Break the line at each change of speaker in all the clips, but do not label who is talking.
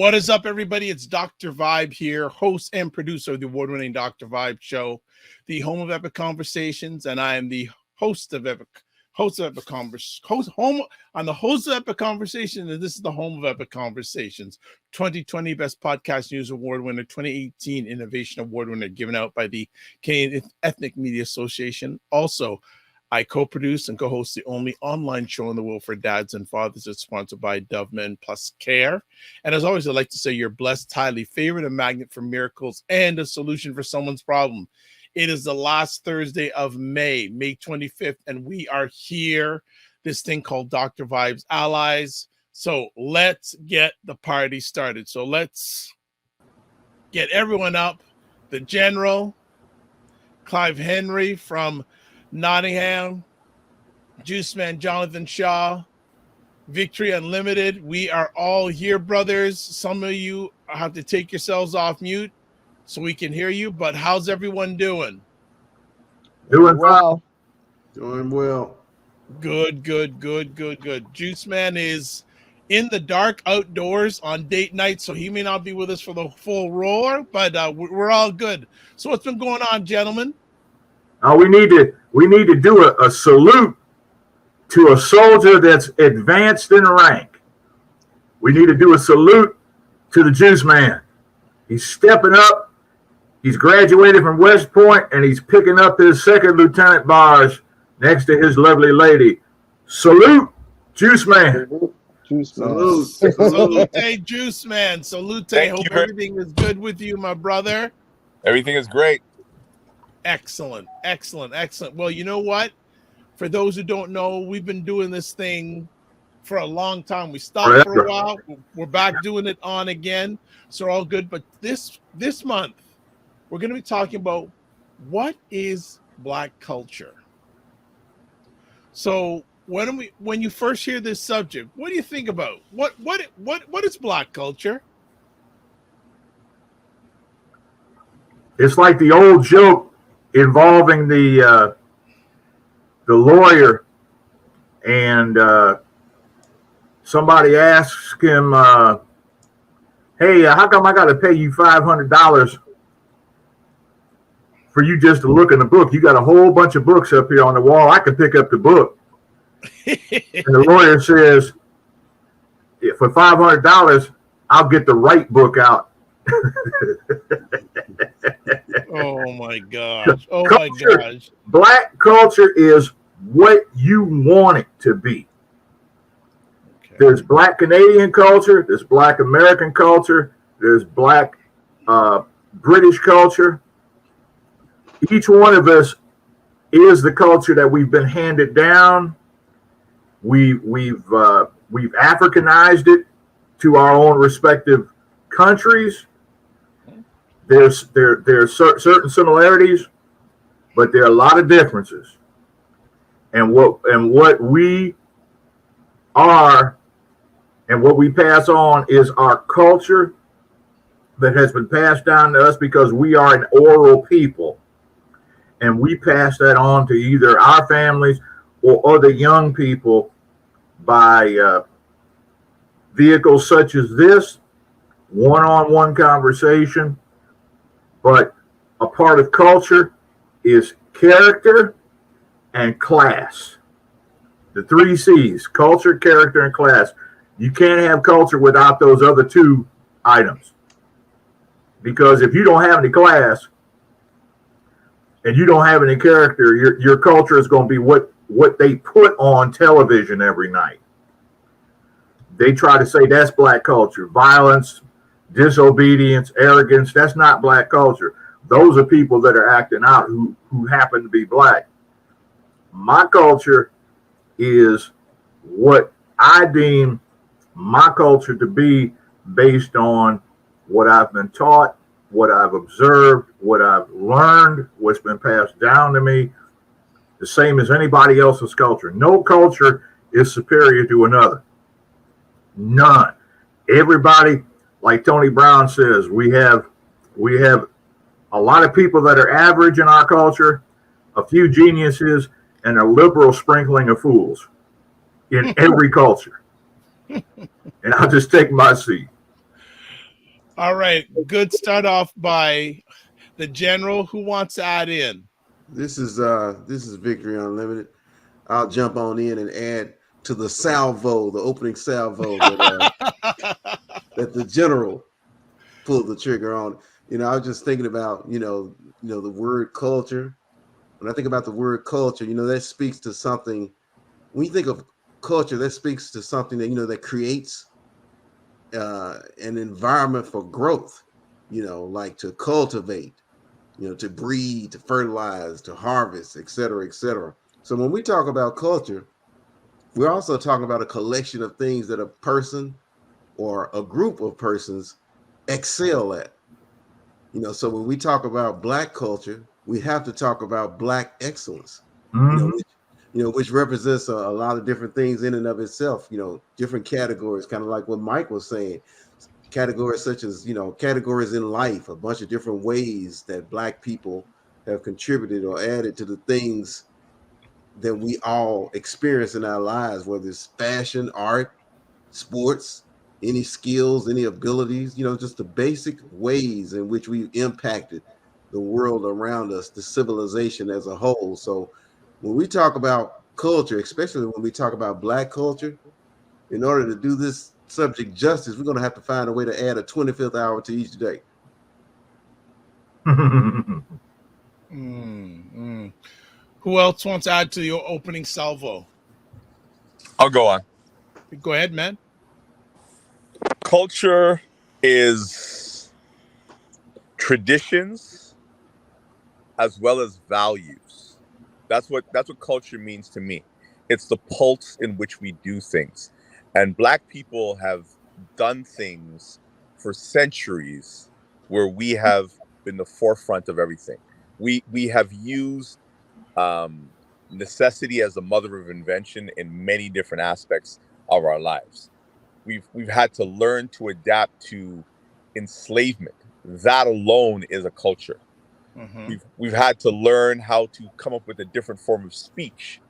What is up, everybody? It's Dr. Vibe here, host and producer of the award-winning Dr. Vibe show, the home of Epic Conversations, and I am the host of Epic Conversations, I'm the host of Epic Conversations, and this is the home of Epic Conversations, 2020 Best Podcast News Award winner, 2018 Innovation Award winner, given out by the Canadian Ethnic Media Association. Also, I co-produce and co-host the only online show in the world for dads and fathers. It's sponsored by Doveman Plus Care. And as always, I'd like to say you're blessed, highly favored, a magnet for miracles, and a solution for someone's problem. It is the last Thursday of May 25th, and we are here, this thing called Dr. Vibe's Allies. So let's get the party started. So let's get everyone up. The General, Clive Henry from Nottingham, Juice Man Jonathan Shaw, Victory Unlimited. We are all here, brothers. Some of you have to take yourselves off mute so we can hear you, but how's everyone doing?
Doing well.
Doing well.
Good. Juice Man is in the dark outdoors on date night, so he may not be with us for the full roar, but we're all good. So what's been going on, gentlemen?
We need to do a salute to a soldier that's advanced in rank. We need to do a salute to the Juice Man. He's stepping up. He's graduated from West Point, and he's picking up his second lieutenant bars next to his lovely lady. Salute, Juice Man.
Juice Man.
Salute, Juice Man. Salute. Hope everything is good with you, my brother.
Everything is great.
Excellent. Well, you know what? For those who don't know, we've been doing this thing for a long time. We stopped for a while. We're back doing it on again. So all good. But this month, we're going to be talking about what is Black culture. So when you first hear this subject, what do you think about? What is Black culture?
It's like the old joke involving the lawyer, and somebody asks him, hey, how come I got to pay you $500 for you just to look in the book? You got a whole bunch of books up here on the wall. I can pick up the book. And the lawyer says, for $500, I'll get the right book out.
Oh my gosh. My gosh.
Black culture is what you want it to be. Okay. There's Black Canadian culture, there's Black American culture, there's Black British culture. Each one of us is the culture that we've been handed down. We've Africanized it to our own respective countries. There's certain similarities, but there are a lot of differences. And what we are and what we pass on is our culture that has been passed down to us because we are an oral people. And we pass that on to either our families or other young people by vehicles such as this, one-on-one conversation. But a part of culture is character and class. The 3 C's, culture, character, and class. You can't have culture without those other 2 items. Because if you don't have any class and you don't have any character, your culture is going to be what they put on television every night. They try to say that's Black culture. Violence, disobedience, arrogance, that's not Black culture. Those are people that are acting out who happen to be Black. My culture is what I deem my culture to be based on what I've been taught, what I've observed, what I've learned, what's been passed down to me, the same as anybody else's culture. No culture is superior to another. None. Everybody, like Tony Brown says, we have a lot of people that are average in our culture, a few geniuses, and a liberal sprinkling of fools in every culture. And I'll just take my seat.
All right. Good start off by the general. Who wants to add in?
This is Victory Unlimited. I'll jump on in and add to the salvo, the opening salvo that the general pulled the trigger on. I was just thinking about, the word culture. When I think about the word culture, that speaks to something. When you think of culture, that speaks to something that, that creates an environment for growth, like to cultivate, to breed, to fertilize, to harvest, et cetera, et cetera. So when we talk about culture, we're also talking about a collection of things that a person or a group of persons excel at. So when we talk about Black culture, we have to talk about Black excellence,
Mhm.
which represents a lot of different things in and of itself, different categories, kind of like what Mike was saying, categories such as, categories in life, a bunch of different ways that Black people have contributed or added to the things that we all experience in our lives, whether it's fashion, art, sports, any skills, any abilities, just the basic ways in which we impacted the world around us, the civilization as a whole. So when we talk about culture, especially when we talk about Black culture, in order to do this subject justice, we're going to have to find a way to add a 25th hour to each day.
Who else wants to add to your opening salvo?
I'll go on.
Go ahead, man.
Culture is traditions as well as values. That's what culture means to me. It's the pulse in which we do things. And Black people have done things for centuries where we have been the forefront of everything. We have used necessity as the mother of invention in many different aspects of our lives. We've had to learn to adapt to enslavement. That alone is a culture.
Mm-hmm.
We've had to learn how to come up with a different form of speech.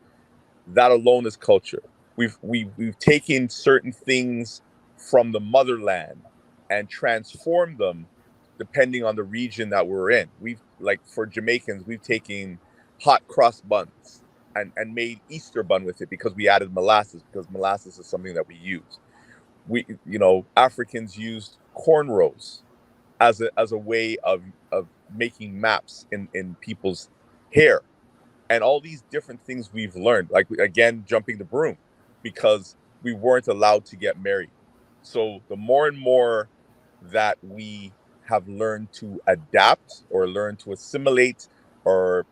That alone is culture. We've taken certain things from the motherland and transformed them depending on the region that we're in. We've, like, for Jamaicans, we've taken hot cross buns and made Easter bun with it because we added molasses, because molasses is something that we use. Africans used cornrows as a way of making maps in people's hair, and all these different things we've learned, like, again, jumping the broom, because we weren't allowed to get married. So the more and more that we have learned to adapt or learn to assimilate or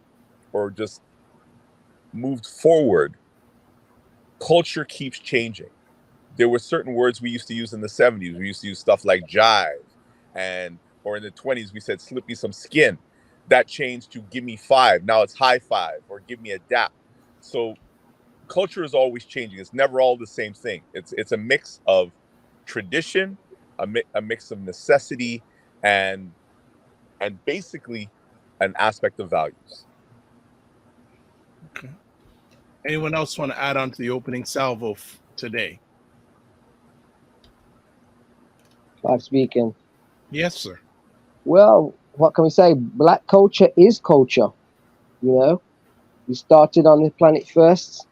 just moved forward, culture keeps changing. There were certain words we used to use in the 70s. We used to use stuff like jive, or in the 20s we said slip me some skin. That changed to give me five. Now it's high five or give me a dap. So culture is always changing. It's never all the same thing. It's a mix of tradition, a mix of necessity, and basically an aspect of values.
Okay. Anyone else want to add on to the opening salvo today?
Live speaking.
Yes, sir.
Well, what can we say? Black culture is culture. We started on the planet first,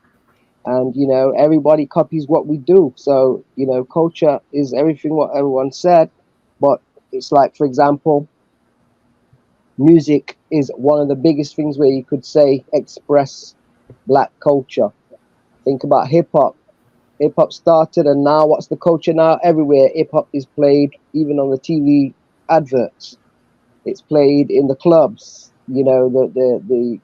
and everybody copies what we do. So culture is everything what everyone said, but it's like, for example, music is one of the biggest things where you could say express Black culture. Think about hip hop. Hip hop started, and now what's the culture now? Everywhere hip hop is played, even on the TV adverts. It's played in the clubs. The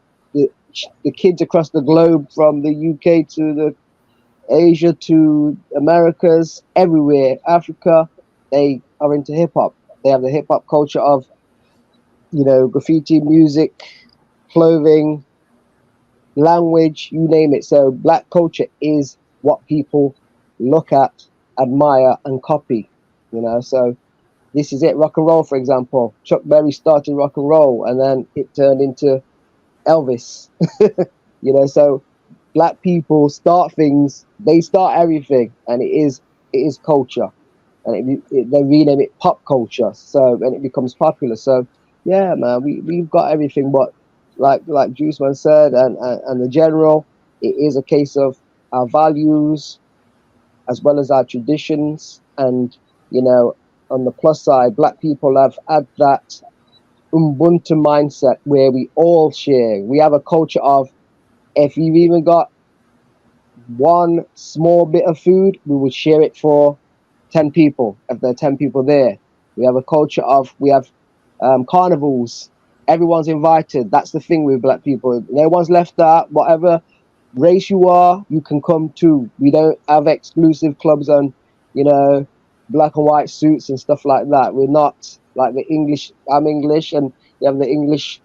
kids across the globe, from the UK to the Asia to Americas, everywhere, Africa, they are into hip hop. They have the hip hop culture of, graffiti music, clothing, language, you name it. So Black culture is what people look at, admire, and copy. So this is it. Rock and roll, for example. Chuck Berry started rock and roll, and then it turned into Elvis. So Black people start things. They start everything, and it is culture. and they rename it pop culture. So and it becomes popular. So yeah, man, we've got everything. But like Juice Man said, and the general, it is a case of our values as well as our traditions. And on the plus side, Black people have had that Ubuntu mindset where we all share. We have a culture of, if you've even got one small bit of food, we would share it for 10 people if there are 10 people there. We have a culture of, we have carnivals. Everyone's invited. That's the thing with Black people. No one's left out. Whatever race you are, you can come too. We don't have exclusive clubs on, black and white suits and stuff like that. We're not like the English. I'm English, and you have the English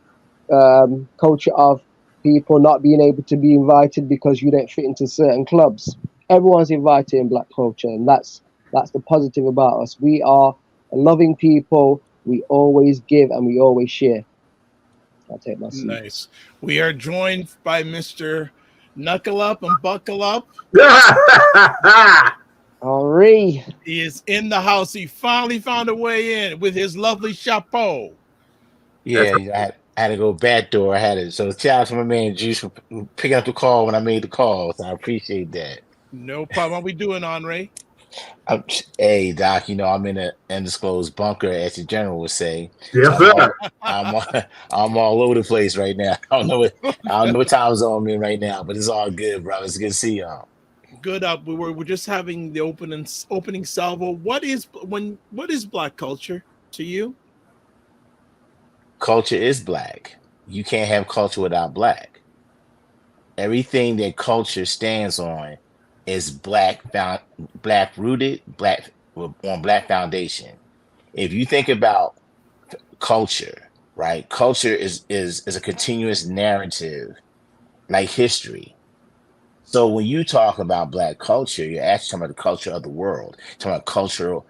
culture of people not being able to be invited because you don't fit into certain clubs. Everyone's invited in Black culture, and that's the positive about us. We are a loving people. We always give and we always share. I'll take my seat.
Nice. We are joined by Mr. Knuckle Up and Buckle Up.
Henri.
He is in the house. He finally found a way in with his lovely chapeau.
Yeah, I had to go back door. I had to. So shout out to my man Juice for picking up the call when I made the call. So I appreciate that.
No problem. How we doing, Andre?
Hey Doc, I'm in an undisclosed bunker, as the general would say.
Yes,
So
sir.
I'm all over the place right now. I don't know what time zone I'm in right now, but it's all good, bro. It's good to see y'all.
Good up. We're just having the opening salvo. What is Black culture to you?
Culture is Black. You can't have culture without Black. Everything that culture stands on is Black rooted, Black on Black foundation. If you think about culture, right? Culture is a continuous narrative, like history. So when you talk about Black culture, you're actually talking about the culture of the world. You're talking about cultural,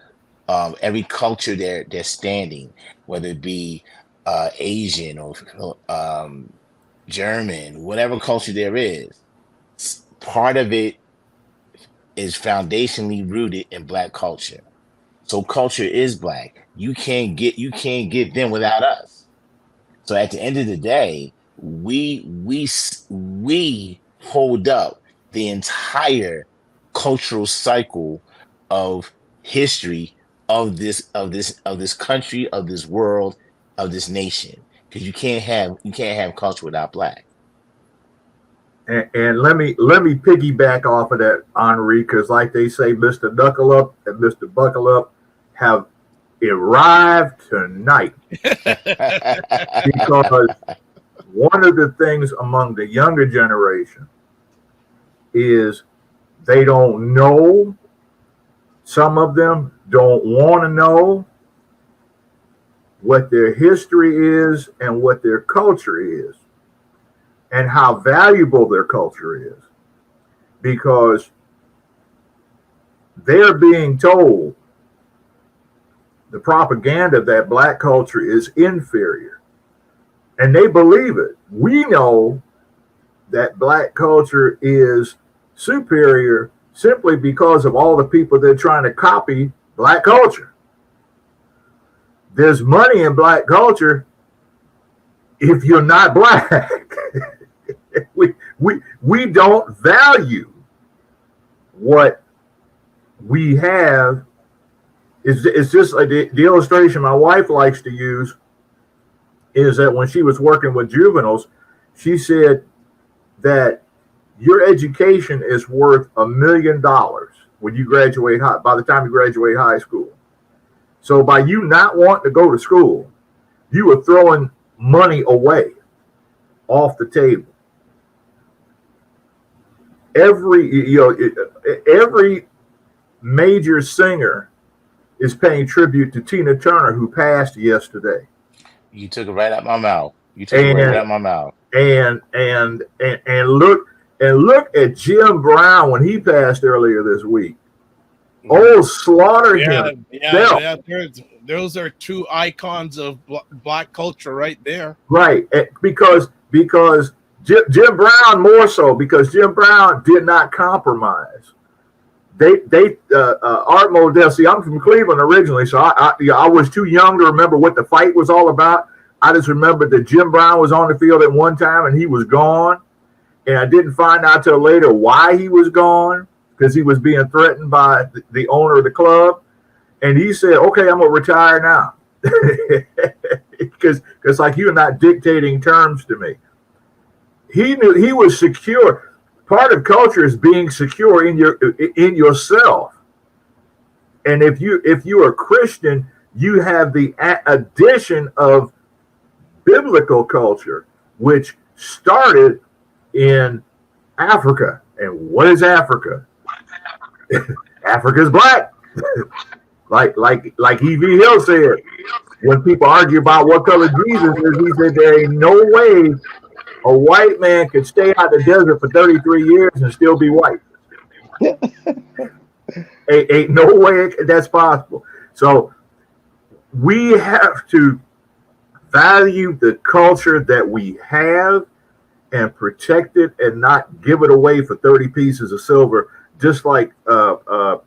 every culture they're standing, whether it be Asian or German, whatever culture there is, part of it is foundationally rooted in Black culture. So culture is Black. You can't get them without us. So at the end of the day, we hold up the entire cultural cycle of history of this country, of this world, of this nation. Because you can't have culture without Black.
And let me piggyback off of that, Henri, because like they say, Mr. Knuckle Up and Mr. Buckle Up have arrived tonight. Because one of the things among the younger generation is they don't know. Some of them don't want to know what their history is and what their culture is and how valuable their culture is, because they're being told the propaganda that Black culture is inferior, and they believe it. We know that Black culture is superior simply because of all the people they're trying to copy Black culture. There's money in Black culture if you're not Black. we don't value what we have. It's just like the illustration my wife likes to use is that when she was working with juveniles, she said that your education is worth $1 million when you graduate by the time you graduate high school. So by you not wanting to go to school, you are throwing money away off the table. Every major singer is paying tribute to Tina Turner, who passed yesterday.
You took it right out my mouth.
And look at Jim Brown when he passed earlier this week. Oh, slaughter him!
Yeah, those are two icons of Black culture right there.
Right, because Jim Brown more so, because Jim Brown did not compromise. Art Modell. See, I'm from Cleveland originally, so I was too young to remember what the fight was all about. I just remember that Jim Brown was on the field at one time and he was gone, and I didn't find out till later why he was gone, because he was being threatened by the owner of the club, and he said, "Okay, I'm gonna retire now," because like, you're not dictating terms to me. He knew he was secure. Part of culture is being secure in yourself. And if you're a Christian, you have the addition of biblical culture, which started in Africa. And what is Africa? Africa is black. like E.V. Hill said, when people argue about what color Jesus is, he said there ain't no way a white man could stay out the desert for 33 years and still be white. ain't no way that's possible. So we have to value the culture that we have and protect it and not give it away for 30 pieces of silver, just like Clive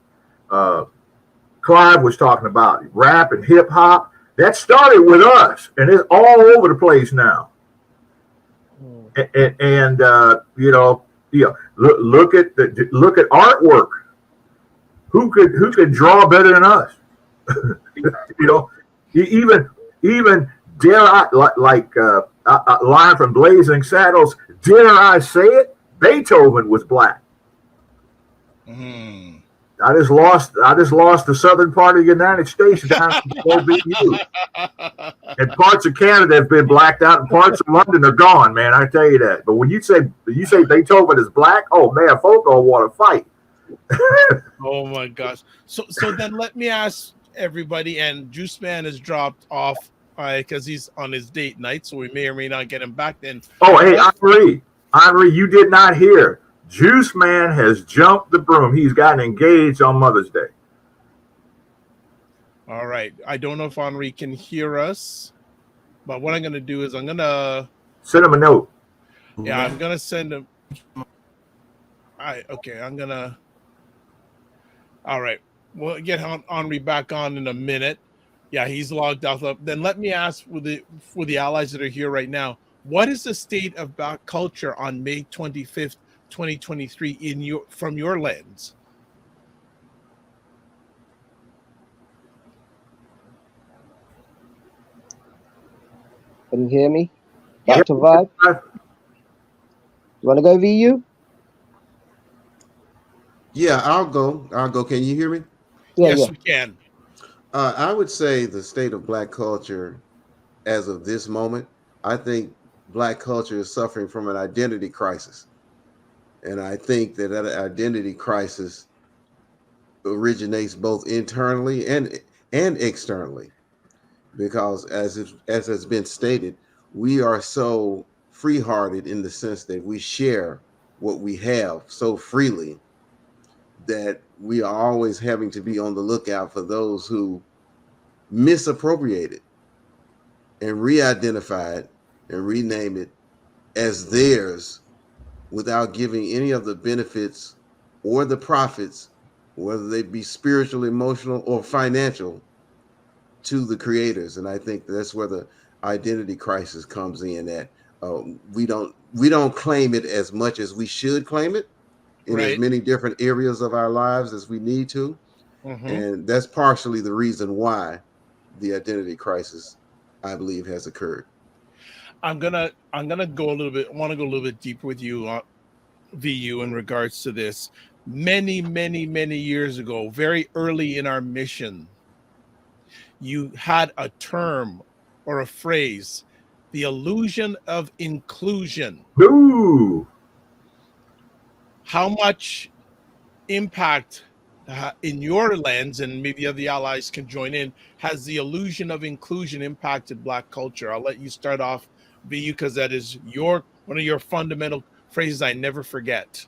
was talking about. Rap and hip hop, that started with us, and it's all over the place now. And look at artwork. Who could draw better than us? Even dare I, like a line from Blazing Saddles, dare I say it? Beethoven was black.
Mm.
I just lost the southern part of the United States down to the OBU. And parts of Canada have been blacked out, and parts of London are gone, man. I tell you that. But when you say Beethoven is black, oh man, folk all want to fight.
Oh my gosh. So then let me ask everybody, and Juice Man has dropped off because he's on his date night, so we may or may not get him back then.
Oh, hey, Henri, you did not hear. Juice Man has jumped the broom. He's gotten engaged on Mother's Day.
All right. I don't know if Henri can hear us, but what I'm going to do is I'm going to
send him a note.
Yeah, I'm going to send him. Okay, I'm going to. All right. We'll get Henri back on in a minute. Yeah, he's logged off. Then let me ask for the allies that are here right now, what is the state of black culture on May 25th, 2023 from your lens?
Can you hear me? Dr. Vibe? You want to go, VU?
Yeah, I'll go. Can you hear me?
Yes, we can.
I would say the state of black culture as of this moment, I think black culture is suffering from an identity crisis. And I think that identity crisis originates both internally and externally. Because as has been stated, we are so free-hearted in the sense that we share what we have so freely that we are always having to be on the lookout for those who misappropriate it and re-identify it and rename it as theirs without giving any of the benefits or the profits, whether they be spiritual, emotional, or financial, to the creators. And I think that's where the identity crisis comes in, that we don't claim it as much as we should claim it in as many different areas of our lives as we need to. Mm-hmm. And that's partially the reason why the identity crisis, I believe, has occurred.
I'm gonna go a little bit. Want to go a little bit deeper with you, VU, in regards to this. Many years ago, very early in our mission, you had a term or a phrase, the illusion of inclusion.
Ooh.
How much impact, in your lens, and maybe other allies can join in, has the illusion of inclusion impacted black culture? I'll let you start off, VU, because that is one of your fundamental phrases I never forget.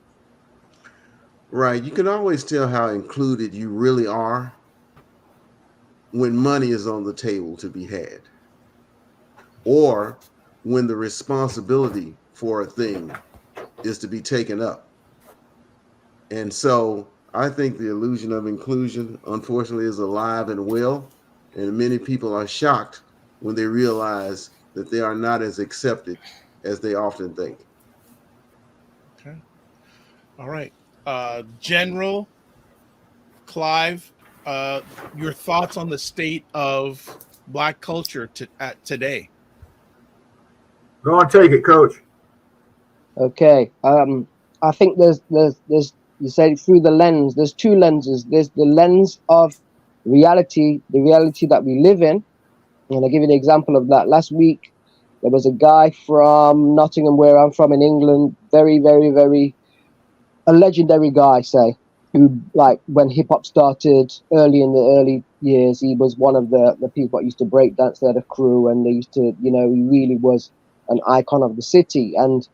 Right. You can always tell how included you really are when money is on the table to be had, or when the responsibility for a thing is to be taken up. And so I think the illusion of inclusion, unfortunately, is alive and well, and many people are shocked when they realize that they are not as accepted as they often think.
Okay. All right. General Clive, your thoughts on the state of Black culture at today?
Go and take it, Coach.
Okay. I think there's you said through the lens. There's two lenses. There's the lens of reality, the reality that we live in. And I'll give you an example of that. Last week, there was a guy from Nottingham, where I'm from in England, very, very, very a legendary guy, say, who, like, when hip hop started early in the early years, he was one of the people that used to break dance. They had a crew, and they used to, he really was an icon of the city. And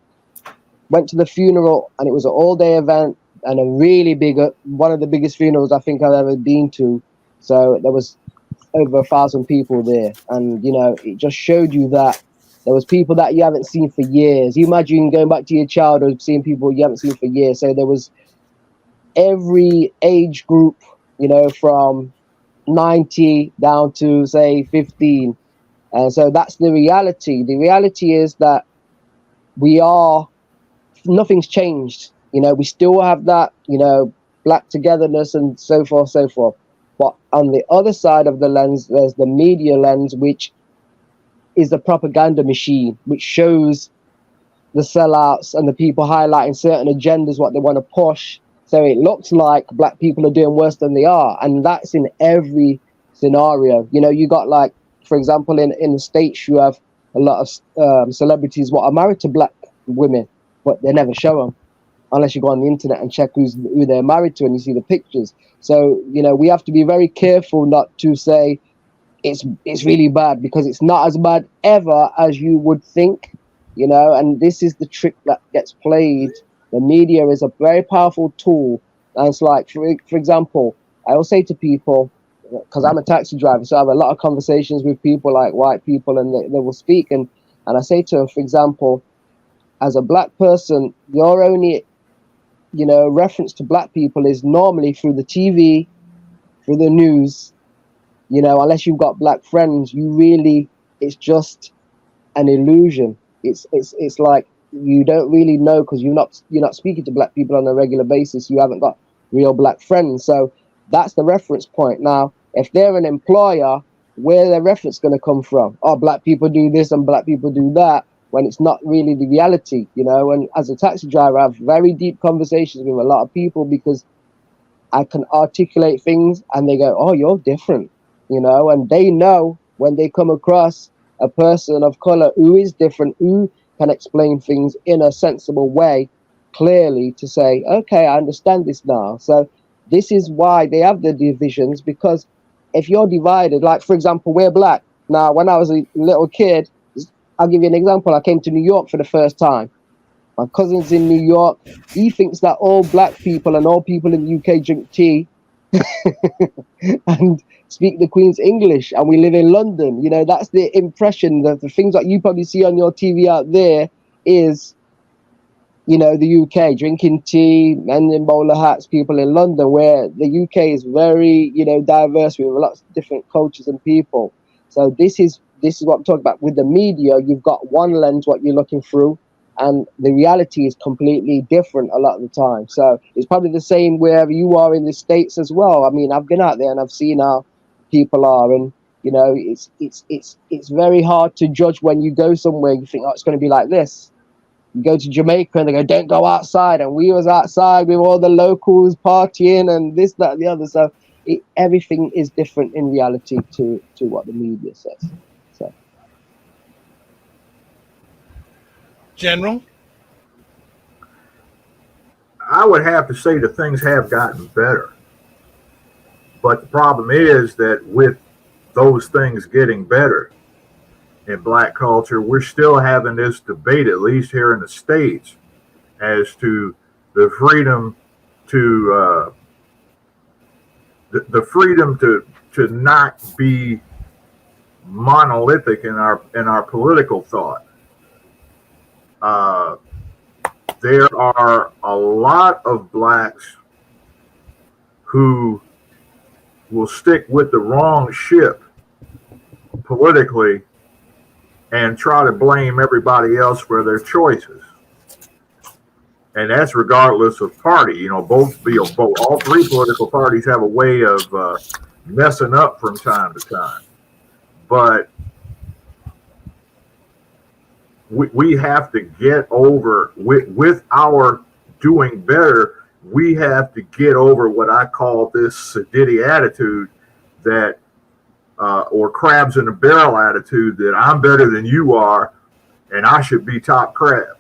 went to the funeral, and it was an all-day event and a really big, one of the biggest funerals I think I've ever been to. So there was over 1,000 people there, and it just showed you that there was people that you haven't seen for years. You imagine going back to your childhood, seeing people you haven't seen for years. So there was every age group, from 90 down to say 15, and so that's the reality. The reality is that we are nothing's changed. We still have that, black togetherness and so forth, so forth. But on the other side of the lens, there's the media lens, which is the propaganda machine, which shows the sellouts and the people highlighting certain agendas, what they want to push. So it looks like black people are doing worse than they are. And that's in every scenario. You got, like, for example, in the States, you have a lot of celebrities what are married to black women, but they never show them unless you go on the internet and check who they're married to and you see the pictures. So, we have to be very careful not to say it's really bad, because it's not as bad ever as you would think, and this is the trick that gets played. The media is a very powerful tool. And it's like, for example, I will say to people, because I'm a taxi driver, so I have a lot of conversations with people, like white people, and they will speak. And I say to them, for example, as a black person, your only, reference to black people is normally through the TV, through the news, unless you've got black friends. It's just an illusion. It's like you don't really know, because you're not speaking to black people on a regular basis. You haven't got real black friends. So that's the reference point. Now, if they're an employer, where their reference going to come from? Oh, black people do this and black people do that, when it's not really the reality, And as a taxi driver, I have very deep conversations with a lot of people, because I can articulate things and they go, oh, you're different, and they know when they come across a person of color who is different, who can explain things in a sensible way, clearly, to say, okay, I understand this now. So this is why they have the divisions, because if you're divided, like, for example, we're black. Now, when I was a little kid, I'll give you an example. I came to New York for the first time. My cousin's in New York. He thinks that all black people and all people in the UK drink tea and speak the Queen's English, and we live in London. That's the impression. The things that you probably see on your TV out there is, the UK drinking tea, men in bowler hats, people in London, where the UK is very, diverse with lots of different cultures and people. So this is what I'm talking about. With the media, you've got one lens, what you're looking through, and the reality is completely different a lot of the time. So it's probably the same wherever you are in the States as well. I mean, I've been out there and I've seen how people are, and it's very hard to judge when you go somewhere. You think, oh, it's going to be like this. You go to Jamaica and they go, don't go outside, and we was outside with all the locals partying and this, that, and the other. So everything is different in reality to what the media says. So,
General?
I would have to say that things have gotten better. But the problem is that with those things getting better in black culture, we're still having this debate, at least here in the States, as to the freedom to the freedom to not be monolithic in our political thought. There are a lot of blacks who will stick with the wrong ship politically and try to blame everybody else for their choices. And that's regardless of party. You know, both all three political parties have a way of messing up from time to time. But we have to get over with our doing better. We have to get over what I call this sedity attitude, that or crabs in a barrel attitude, that I'm better than you are and I should be top crab.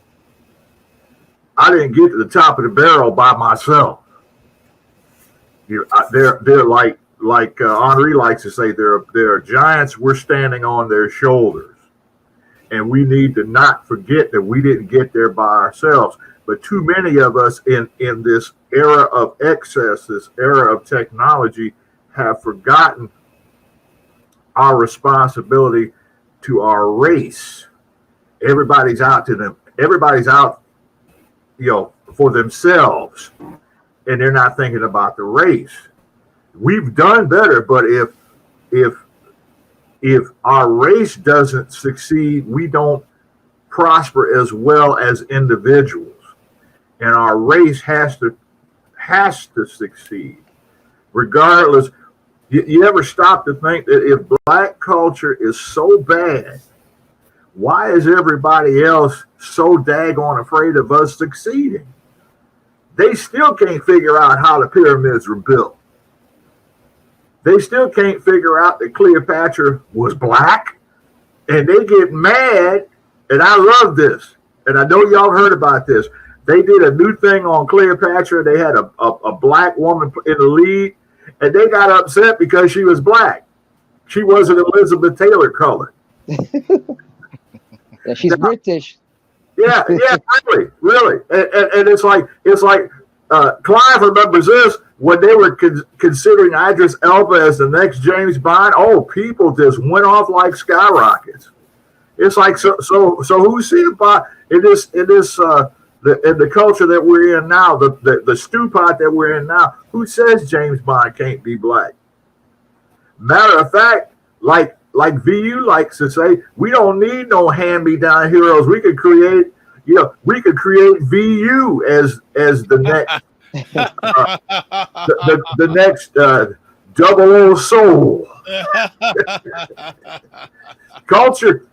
I didn't get to the top of the barrel by myself. They're like Henri likes to say, they're giants. We're standing on their shoulders, and we need to not forget that we didn't get there by ourselves. But too many of us in this era of excess, this era of technology, have forgotten our responsibility to our race. Everybody's out to them. Everybody's out, for themselves, and they're not thinking about the race. We've done better, but if our race doesn't succeed, we don't prosper as well as individuals, and our race has to succeed regardless. You ever stop to think that if Black culture is so bad, why is everybody else so daggone afraid of us succeeding? They still can't figure out how the pyramids were built. They still can't figure out that Cleopatra was Black, and they get mad. And I love this, and I know y'all heard about this. They did a new thing on Cleopatra. They had a Black woman in the lead, and they got upset because she was Black. She wasn't Elizabeth Taylor colored.
Yeah, she's British.
Yeah, really. And it's like Clive remembers this when they were considering Idris Elba as the next James Bond. Oh, people just went off like skyrockets. It's like so who's seeing in the culture that we're in now, the stew pot that we're in now, who says James Bond can't be Black? Matter of fact, like VU likes to say, we don't need no hand-me-down heroes. We could create, VU as the next the next 00 soul. Culture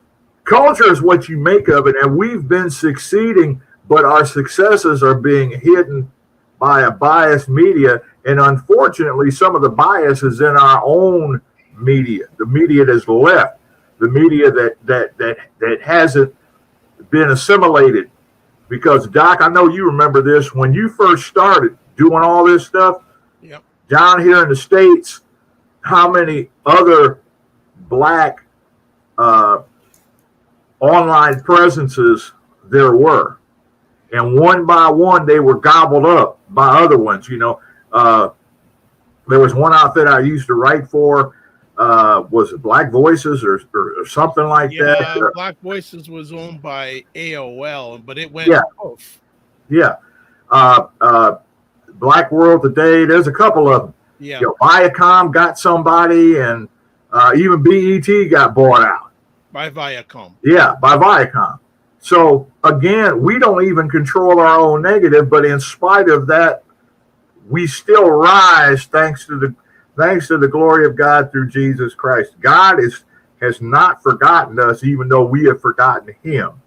is what you make of it, and we've been succeeding, but our successes are being hidden by a biased media, and unfortunately, some of the bias is in our own media, the media that's left, the media that hasn't been assimilated. Because Doc, I know you remember this when you first started doing all this stuff.
Yep.
Down here in the States, how many other Black online presences there were, and one by one they were gobbled up by other ones. There was one outfit I used to write for. Was it Black Voices or something like that?
Black Voices was owned by AOL, but it went off.
Yeah. Black World Today, there's a couple of them.
Yeah.
Viacom got somebody, and even BET got bought out.
By Viacom.
Yeah, by Viacom. So again, we don't even control our own negative, but in spite of that, we still rise thanks to the glory of God through Jesus Christ. God has not forgotten us, even though we have forgotten him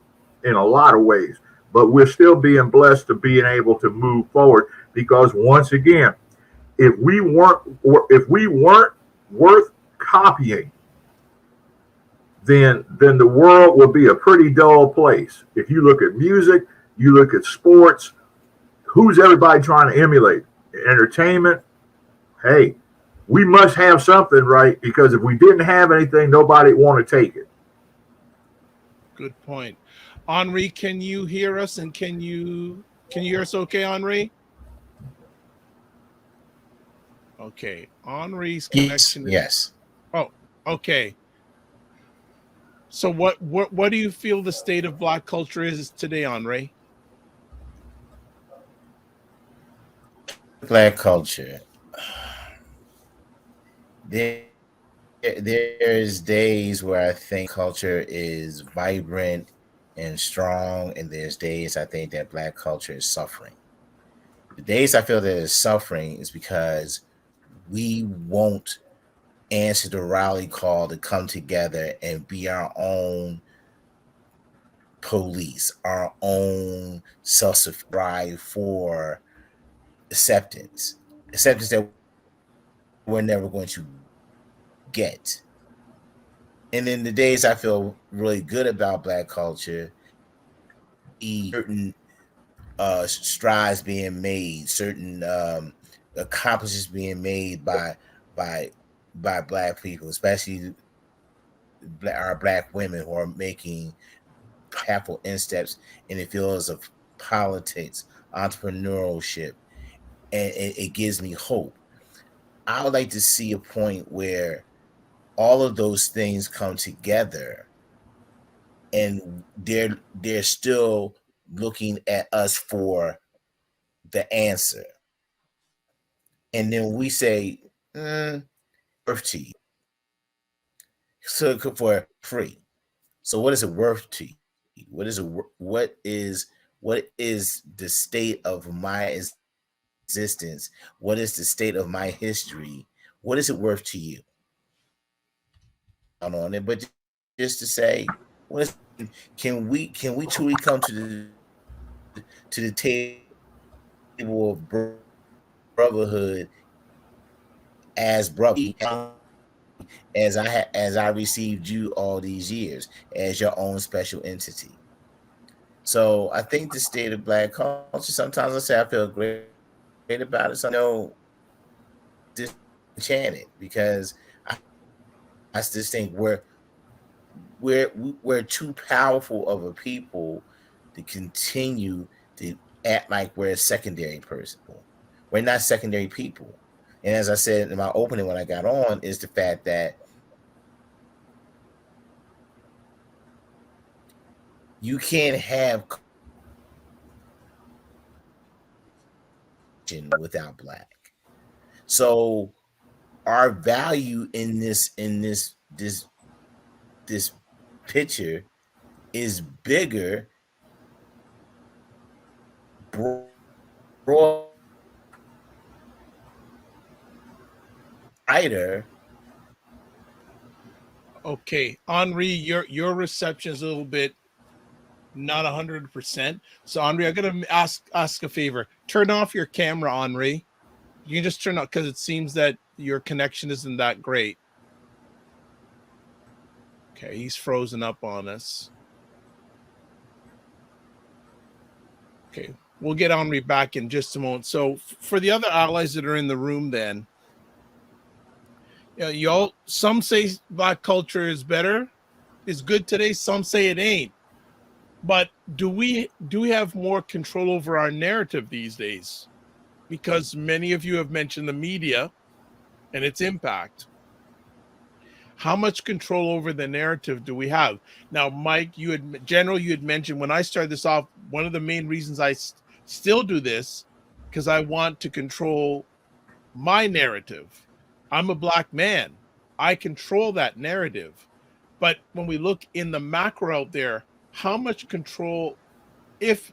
in a lot of ways. But we're still being blessed to being able to move forward, because once again, if we weren't worth copying, then the world will be a pretty dull place. If you look at music, you look at sports, who's everybody trying to emulate? Entertainment. Hey, we must have something, right? Because if we didn't have anything, nobody would want to take it.
Good point. Henri, can you hear us? And can you hear us okay, Henri? Okay. Henri's connection.
Yes.
Oh, okay. So what do you feel the state of Black culture is today, Henri?
Black culture. there's days where I think culture is vibrant and strong, and there's days I think that Black culture is suffering. The days I feel that it's suffering is because we won't answer the rally call to come together and be our own police, our own self-drive for acceptance that we're never going to get. And in the days I feel really good about Black culture, certain strides being made, certain accomplishments being made by Black people, especially our Black women who are making powerful insteps in the fields of politics, entrepreneurship, and it gives me hope. I would like to see a point where all of those things come together and they're still looking at us for the answer. And then we say, worth to you. So for free. So what is it worth to you? What is the state of my existence? What is the state of my history? What is it worth to you? On it, but just to say, what is, can we truly come to the table of brotherhood as brother, as I received you all these years as your own special entity. So I think the state of Black culture, sometimes I say I feel great about it. So I know disenchanted because I just think we're too powerful of a people to continue to act like we're a secondary person. We're not secondary people. And as I said in my opening when I got on, is the fact that you can't have without Black. So our value in this picture is bigger, brighter.
Okay, Henri, your reception is a little bit not 100%. So Henri, I'm gonna ask a favor. Turn off your camera, Henri. You can just turn off because it seems that your connection isn't that great. Okay, he's frozen up on us. Okay, we'll get Henri back in just a moment. So for the other allies that are in the room, then, y'all, some say Black culture is good today. Some say it ain't. But do we have more control over our narrative these days? Because many of you have mentioned the media and its impact. How much control over the narrative do we have? Now, Mike, you had mentioned when I started this off, one of the main reasons I still do this, because I want to control my narrative. I'm a Black man. I control that narrative. But when we look in the macro out there, how much control, if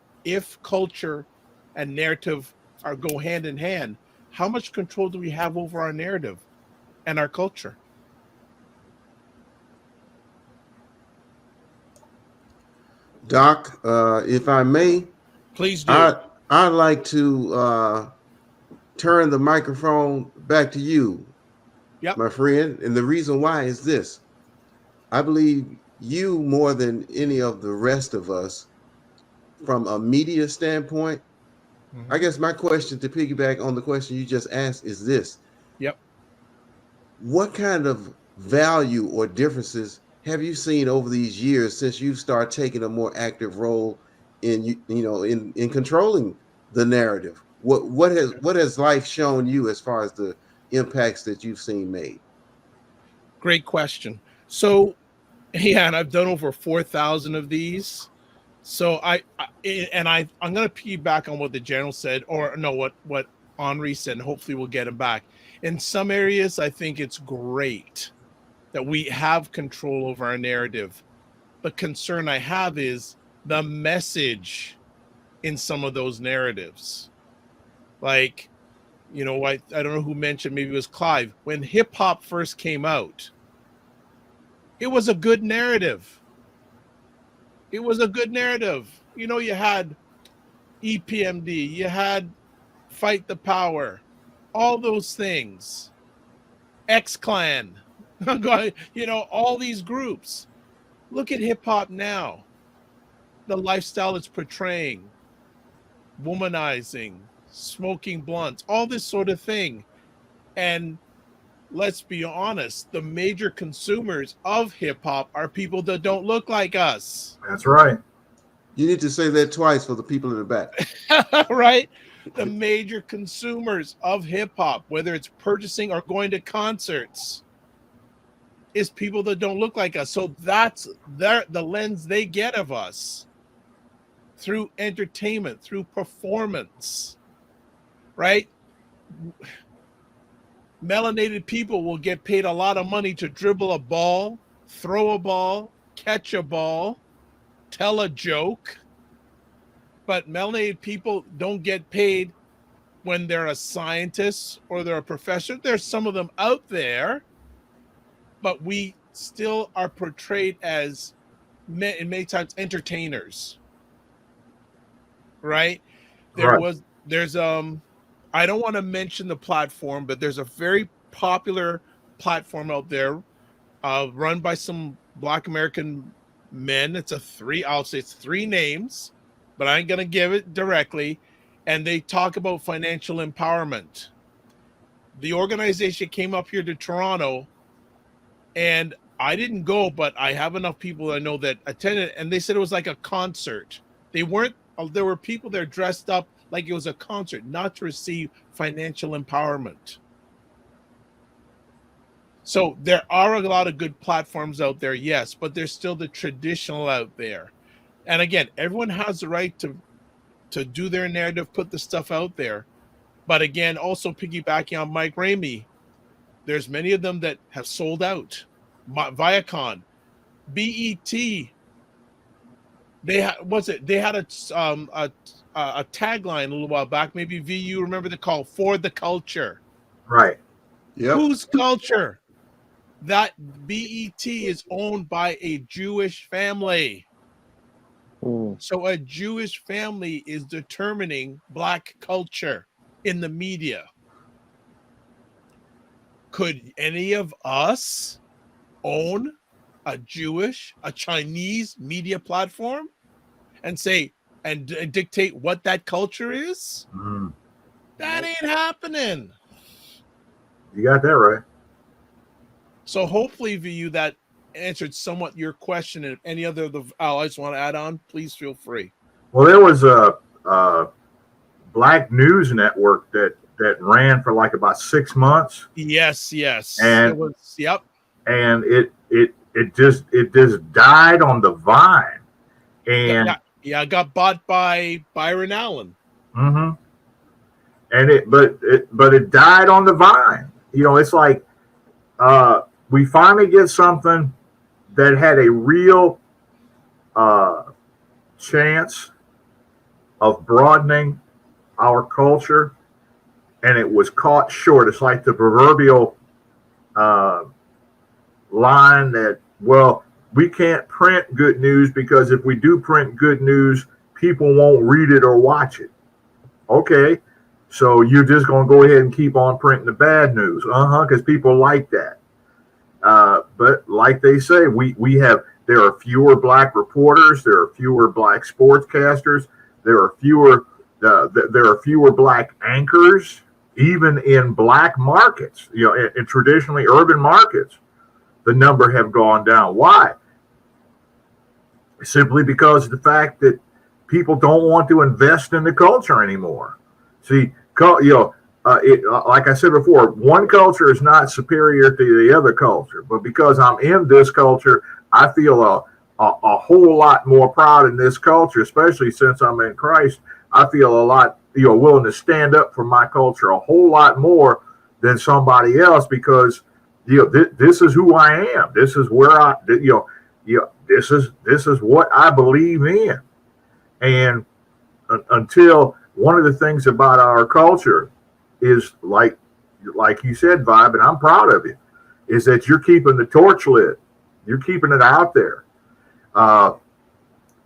culture and narrative go hand in hand, how much control do we have over our narrative and our culture?
Doc, if I may,
Please do.
I'd like to turn the microphone back to you,
Yep.
my friend. And the reason why is this. I believe you, more than any of the rest of us, from a media standpoint, I guess my question, to piggyback on the question you just asked, is this.
Yep.
What kind of value or differences have you seen over these years since you've started taking a more active role in in controlling the narrative? What has life shown you as far as the impacts that you've seen made?
Great question. So, yeah, and I've done over 4,000 of these. So I'm going to piggyback on what the general said, or no, what Henri said, and hopefully we'll get him back. In some areas, I think it's great that we have control over our narrative. The concern I have is the message in some of those narratives. Like, I don't know who mentioned, maybe it was Clive, when hip hop first came out, it was a good narrative. It was a good narrative. You had EPMD, you had Fight the Power, all those things, X Clan, all these groups. Look at hip hop now, the lifestyle it's portraying, womanizing, smoking blunts, all this sort of thing. And let's be honest, the major consumers of hip hop are people that don't look like us.
That's right.
You need to say that twice for the people in the back.
Right? The major consumers of hip hop, whether it's purchasing or going to concerts, is people that don't look like us. So that's the lens they get of us, through entertainment, through performance, right? Melanated people will get paid a lot of money to dribble a ball, throw a ball, catch a ball, tell a joke. But melanated people don't get paid when they're a scientist or they're a professor. There's some of them out there, but we still are portrayed as, in many times, entertainers. Right? There's I don't want to mention the platform, but there's a very popular platform out there, run by some Black American men. I'll say it's 3 names, but I ain't gonna give it directly. And they talk about financial empowerment. The organization came up here to Toronto, and I didn't go, but I have enough people I know that attended, and they said it was like a concert. There were people there dressed up like it was a concert, not to receive financial empowerment. So there are a lot of good platforms out there, yes, but there's still the traditional out there. And again, everyone has the right to do their narrative, put the stuff out there. But again, also piggybacking on Mike Ramey, there's many of them that have sold out. Viacom, BET, they had a tagline a little while back. Maybe you remember the call, for the culture.
Right.
Yeah.
Whose culture? That BET is owned by a Jewish family. So a Jewish family is determining Black culture in the media. Could any of us own a Chinese media platform and say, and dictate what that culture is? That ain't happening.
You got that right.
So hopefully, VU, that answered somewhat your question. And if any other of the allies want to add on, please feel free.
Well, there was a Black News Network that ran for like about 6 months.
Yes.
And
it was, yep.
And it just died on the vine. And
it got bought by Byron Allen.
Mm-hmm. And but it died on the vine. It's like we finally get something that had a real chance of broadening our culture, and it was caught short. It's like the proverbial line that, well, we can't print good news because if we do print good news, people won't read it or watch it. Okay, so you're just going to go ahead and keep on printing the bad news. Because people like that. But like they say, there are fewer Black reporters, there are fewer Black sportscasters, there are fewer Black anchors, even in Black markets, in traditionally urban markets. The number have gone down. Why? Simply because of the fact that people don't want to invest in the culture anymore. See, like I said before, one culture is not superior to the other culture, but because I'm in this culture, I feel a whole lot more proud in this culture, especially since I'm in Christ. I feel a lot, willing to stand up for my culture a whole lot more than somebody else because this is who I am. This is where this is what I believe in. And until one of the things about our culture is like you said, Vibe, and I'm proud of you, is that you're keeping the torch lit. You're keeping it out there. Part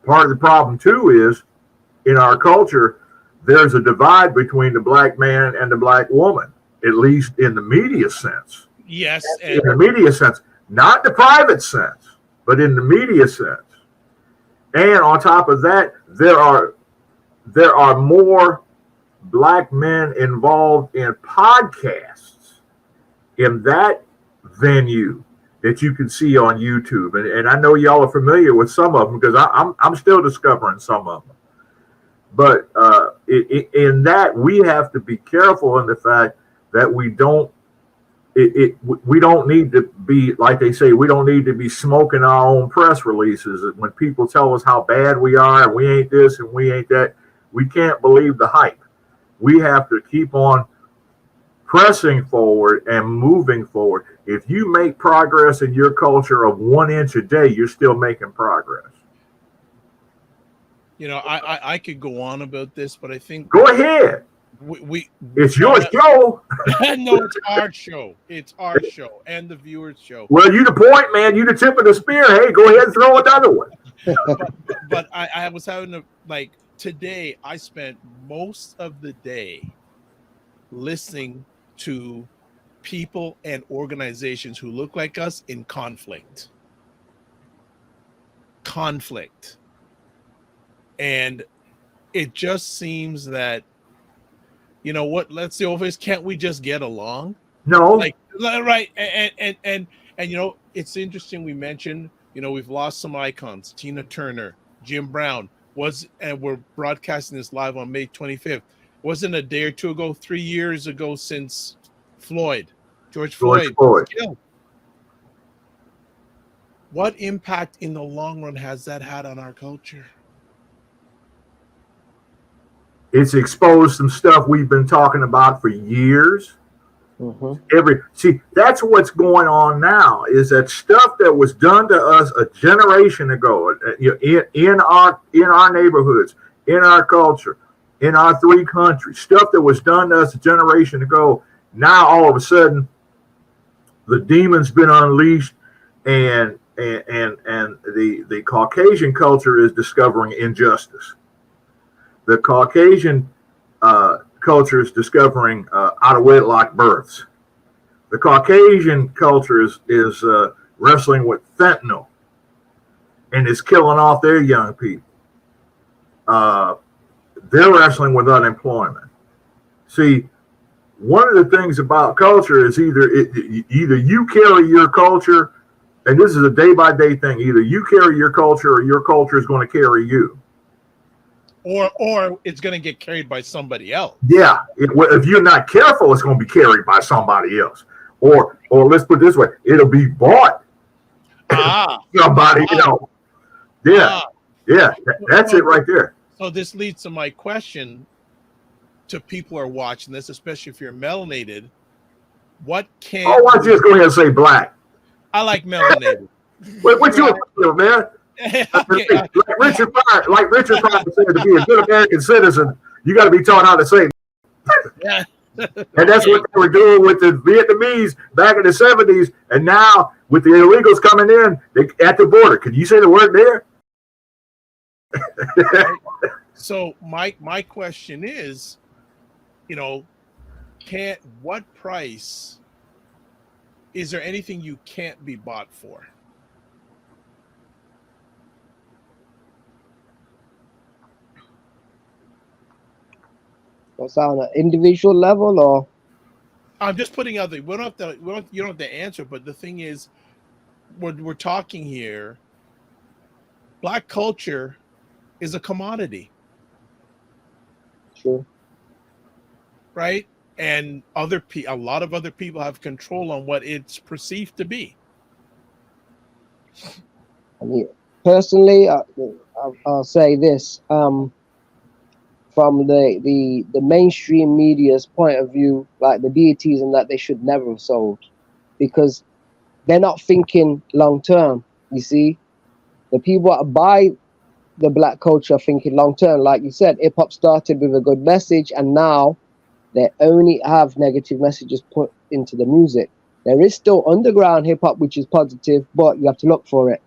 of the problem too is in our culture, there's a divide between the black man and the black woman, at least in the media sense.
Yes.
In the media sense, not the private sense, but in the media sense. And on top of that, there are more black men involved in podcasts in that venue that you can see on YouTube. And I know y'all are familiar with some of them because I'm still discovering some of them. But in that, we have to be careful in the fact that we don't need to be, like they say, we don't need to be smoking our own press releases. When people tell us how bad we are and we ain't this and we ain't that, we can't believe the hype. We have to keep on pressing forward and moving forward. If you make progress in your culture of 1 inch a day, you're still making progress.
You know, I could go on about this, but I think
go ahead. It's your show.
No, it's our show. It's our show and the viewers' show.
Well, you the point, man. You the tip of the spear. Hey, go ahead and throw another one.
but I was having a today. I spent most of the day listening to people and organizations who look like us in conflict. And it just seems that, you know what, let's say, office, can't we just get along?
No.
Right. And you know, it's interesting we mentioned, you know, we've lost some icons. Tina Turner, Jim Brown and we're broadcasting this live on May 25th. Wasn't a day or two ago, 3 years ago since George Floyd was killed. What impact in the long run has that had on our culture?
It's exposed some stuff we've been talking about for years.
Mm-hmm.
That's what's going on now, is that stuff that was done to us a generation ago in our neighborhoods, in our culture, in our 3 countries, stuff that was done to us a generation ago. Now all of a sudden, the demon's been unleashed, and the Caucasian culture is discovering injustice. The Caucasian culture is discovering out of wedlock births. The Caucasian culture is wrestling with fentanyl and is killing off their young people. They're wrestling with unemployment. See, one of the things about culture is either you carry your culture, and this is a day-by-day thing, either you carry your culture or your culture is going to carry you.
Or it's going to get carried by somebody else.
Yeah. If you're not careful, it's going to be carried by somebody else. Or let's put it this way, it'll be bought. Somebody, you know. Yeah. Yeah. That's it right there.
So this leads to my question to people who are watching this, especially if you're melanated. What can...
Oh, why don't you just go ahead and say black?
I like melanated.
What you feel, man?
Okay.
Like Richard Pryor said, to be a good American citizen, you got to be taught how to say.
Yeah.
And that's what they were doing with the Vietnamese back in the 70s. And now with the illegals coming in at the border. Can you say the word there?
So my question is, you know, what price is there anything you can't be bought for?
What's on an individual level, or?
I'm just putting out you don't have to answer, but the thing is, we're talking here. Black culture is a commodity.
True.
Right? And a lot of other people have control on what it's perceived to be.
I mean, personally, I'll say this. From from the mainstream media's point of view, like the deities and that, they should never have sold, because they're not thinking long term. You see, the people that buy the black culture are thinking long term. Like you said, hip hop started with a good message, and now they only have negative messages put into the music. There is still underground hip hop, which is positive, but you have to look for it.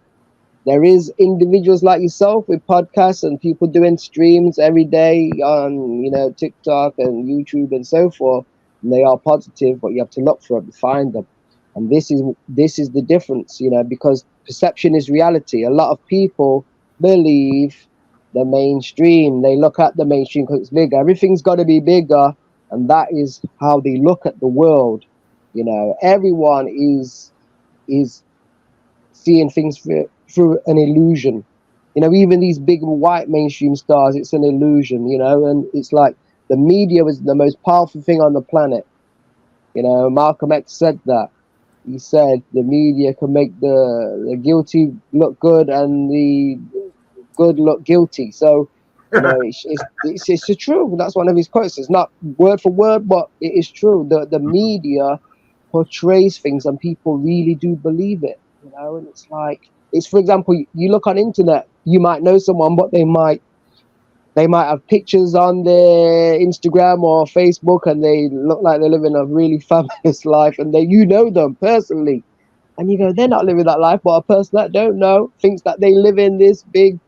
There is individuals like yourself with podcasts and people doing streams every day on, TikTok and YouTube and so forth. And they are positive, but you have to look for it to find them. And this is the difference, because perception is reality. A lot of people believe the mainstream. They look at the mainstream because it's bigger. Everything's got to be bigger, and that is how they look at the world. Everyone is seeing things through an illusion. Even these big white mainstream stars, it's an illusion, and it's like the media is the most powerful thing on the planet. Malcolm X said that. He said the media can make the guilty look good and the good look guilty. So, it's true. That's one of his quotes. It's not word for word, but it is true. The media portrays things and people really do believe it, and it's like, for example, you look on internet, you might know someone, but they might have pictures on their Instagram or Facebook and they look like they're living a really fabulous life, and you know them personally, and you go, they're not living that life. But a person that don't know thinks that they live in this big,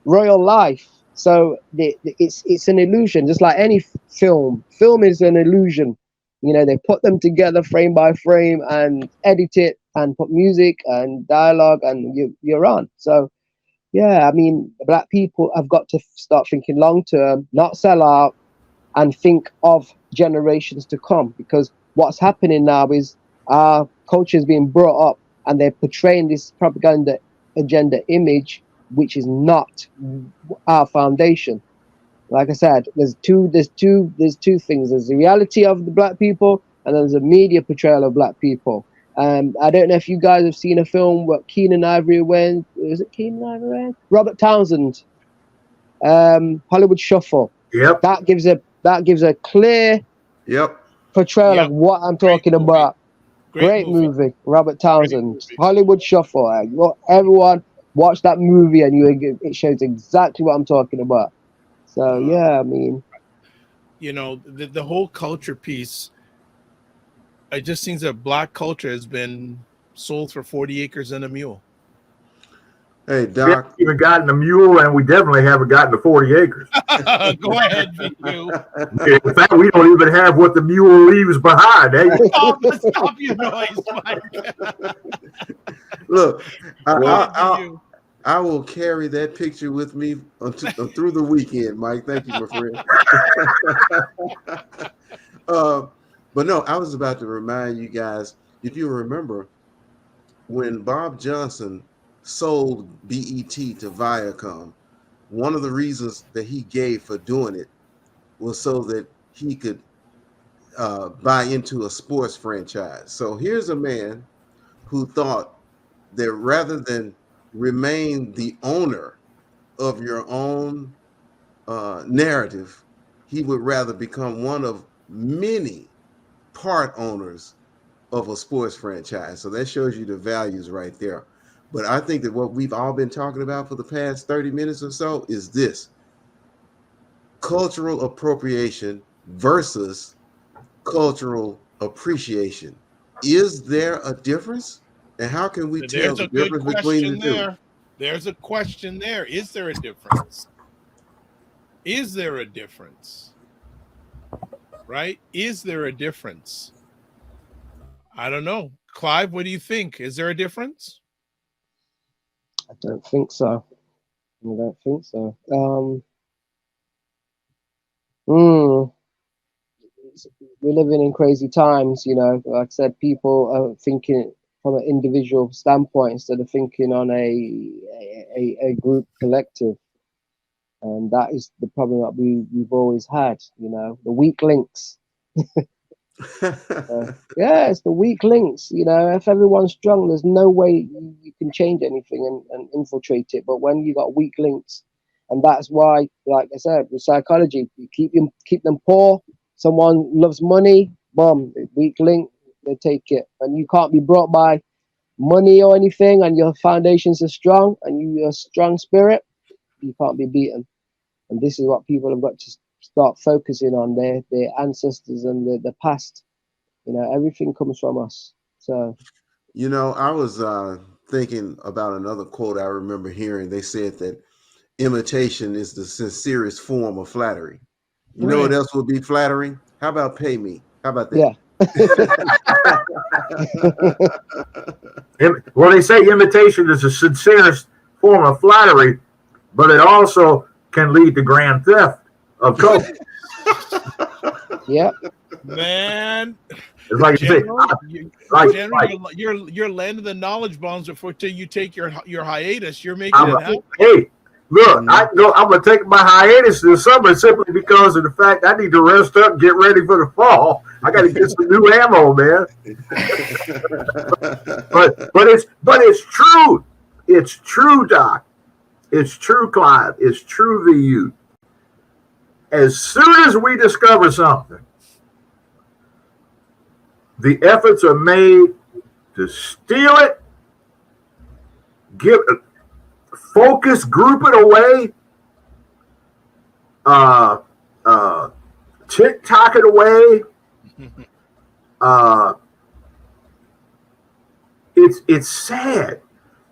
royal life. So it's an illusion, just like any film. Film is an illusion. They put them together frame by frame and edit it and put music and dialogue, and you're on. So yeah, I mean, black people have got to start thinking long term, not sell out, and think of generations to come. Because what's happening now is our culture is being brought up, and they're portraying this propaganda agenda image, which is not our foundation. Like I said, there's two things. There's the reality of the black people, and there's a media portrayal of black people. I don't know if you guys have seen a film what Keenan Ivory went. Was it Keenan Ivory? Robert Townsend. Hollywood Shuffle.
Yep.
That gives a clear portrayal of what I'm talking about. Great movie. Robert Townsend. Hollywood Shuffle. Everyone watch that movie, and it shows exactly what I'm talking about. So yeah, I mean,
the whole culture piece. It just seems that black culture has been sold for 40 acres and a mule.
Hey, Doc.
We haven't even gotten a mule, and we definitely haven't gotten the 40 acres.
Go ahead, VQ.
In fact, we don't even have what the mule leaves behind.
Stop your noise, Mike.
Look, I will carry that picture with me through the weekend, Mike. Thank you, my friend. But no, I was about to remind you guys, if you remember, when Bob Johnson sold BET to Viacom, one of the reasons that he gave for doing it was so that he could buy into a sports franchise. So here's a man who thought that rather than remain the owner of your own narrative, he would rather become one of many part owners of a sports franchise. So that shows you the values right there. But I think that what we've all been talking about for the past 30 minutes or so is this: cultural appropriation versus cultural appreciation. Is there a difference? And how can we tell the difference between the two?
There's a question there. Is there a difference? Is there a difference? Right? Is there a difference? I don't know. Clive, what do you think? Is there a difference?
I don't think so. We're living in crazy times, Like I said, people are thinking from an individual standpoint instead of thinking on a group collective. And that is the problem that we've always had, the weak links. It's the weak links. If everyone's strong, there's no way you can change anything and infiltrate it. But when you got weak links And that's why, like I said, with psychology, you keep them poor. Someone loves money, boom, weak link, they take it. And you can't be brought by money or anything, and your foundations are strong, and you're a strong spirit, you can't be beaten. And this is what people have got to start focusing on, their ancestors and the past. You know, everything comes from us. So,
You know, I was thinking about another quote I remember hearing. They said that imitation is the sincerest form of flattery. You know what
Right.
else would be flattering? How about pay me? How about that?
yeah.
Well, they say imitation is the sincerest form of flattery, but it also can lead to grand theft of culture.
Yeah.
Man,
It's like you say,
General,
like,
General, you're landing the knowledge bombs before till you take your hiatus. You're making
I'm
it happen.
hey, look, I can go. I'm gonna take my hiatus this summer simply because of the fact I need to rest up, get ready for the fall. I got to get some new ammo, man. but it's true. It's true, Doc. It's true, Clive. It's true, VU. As soon as we discover something, the efforts are made to steal it, focus, group it away, TikTok it away. It's sad.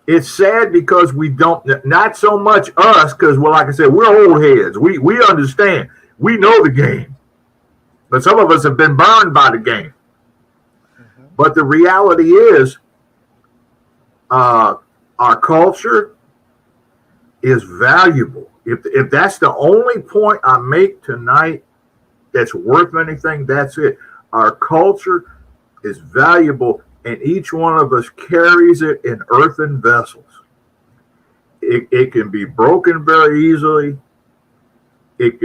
It's sad because we don't, not so much us, because, well, like I said, we're old heads. We understand. We know the game. But some of us have been burned by the game. But the reality is, our culture is valuable. If that's the only point I make tonight that's worth anything, that's it. Our culture is valuable, and each one of us carries it in earthen vessels. It can be broken very easily. It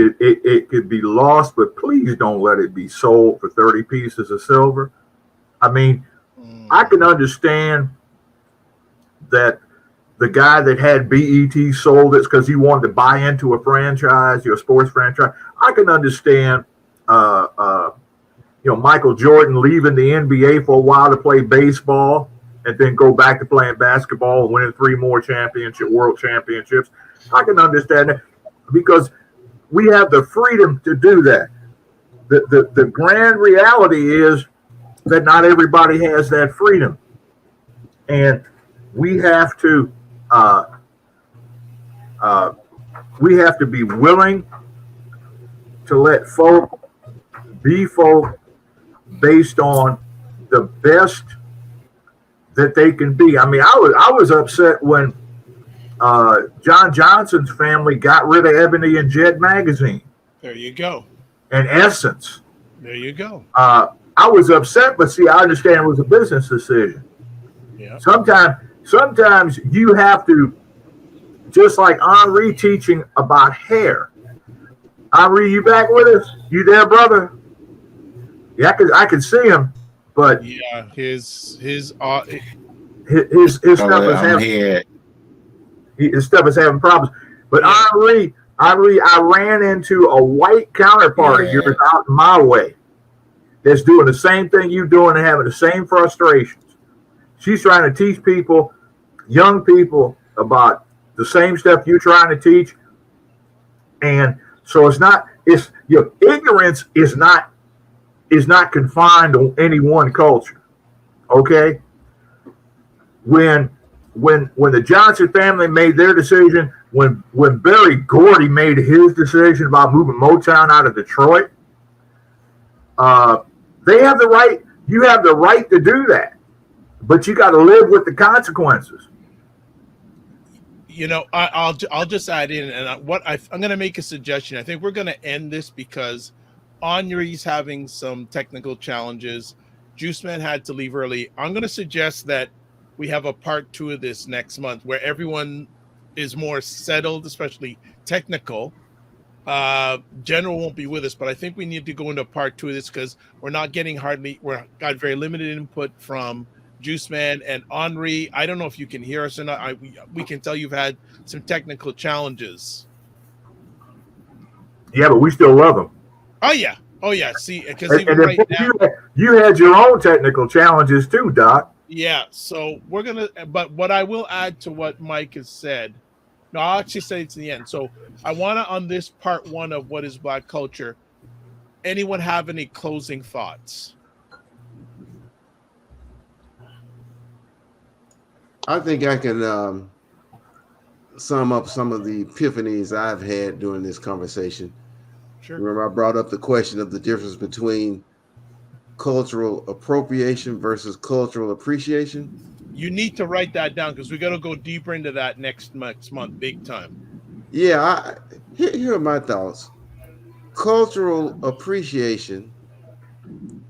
could be lost, but please don't let it be sold for 30 pieces of silver. I mean, I can understand that the guy that had BET sold it because he wanted to buy into a franchise, your sports franchise. I can understand, Michael Jordan leaving the NBA for a while to play baseball and then go back to playing basketball and winning 3 more world championships. I can understand that because we have the freedom to do that. The grand reality is that not everybody has that freedom. And we have to be willing to let folk be folk based on the best that they can be. I mean, I was upset when John Johnson's family got rid of Ebony and Jet magazine.
There you go.
And Essence.
There you go.
I was upset, but see, I understand it was a business decision.
Yeah.
Sometimes you have to, just like Henri teaching about hair. Henri, you back with us? You there, brother? Yeah, I can see him, but
yeah, his
stuff is having his stuff is having problems. But yeah. Henri, I ran into a white counterpart of yours out in my way that's doing the same thing you're doing and having the same frustrations. She's trying to teach people, young people, about the same stuff you're trying to teach. And so ignorance is not confined to any one culture. Okay? When the Johnson family made their decision, when Berry Gordy made his decision about moving Motown out of Detroit, they have the right. You have the right to do that, but you got to live with the consequences.
You know, I'll just add in, and I'm going to make a suggestion. I think we're going to end this because Henri's having some technical challenges. Juiceman had to leave early. I'm going to suggest that we have a part 2 of this next month where everyone is more settled, especially technical. General won't be with us, but I think we need to go into part 2 of this because we're got very limited input from Juiceman and Henri. I don't know if you can hear us or not. We can tell you've had some technical challenges.
Yeah, but we still love them.
Oh yeah. Oh yeah. See, because
And
even
then
right now,
you had your own technical challenges too, Doc.
yeah. So we're gonna. But what I will add to what Mike has said. No, I'll actually say it's in the end. So I want to, on this part one of what is Black culture, anyone have any closing thoughts?
I think I can sum up some of the epiphanies I've had during this conversation.
Sure.
Remember, I brought up the question of the difference between cultural appropriation versus cultural appreciation.
You need to write that down because we got to go deeper into that next month, big time.
Yeah, here are my thoughts. Cultural appreciation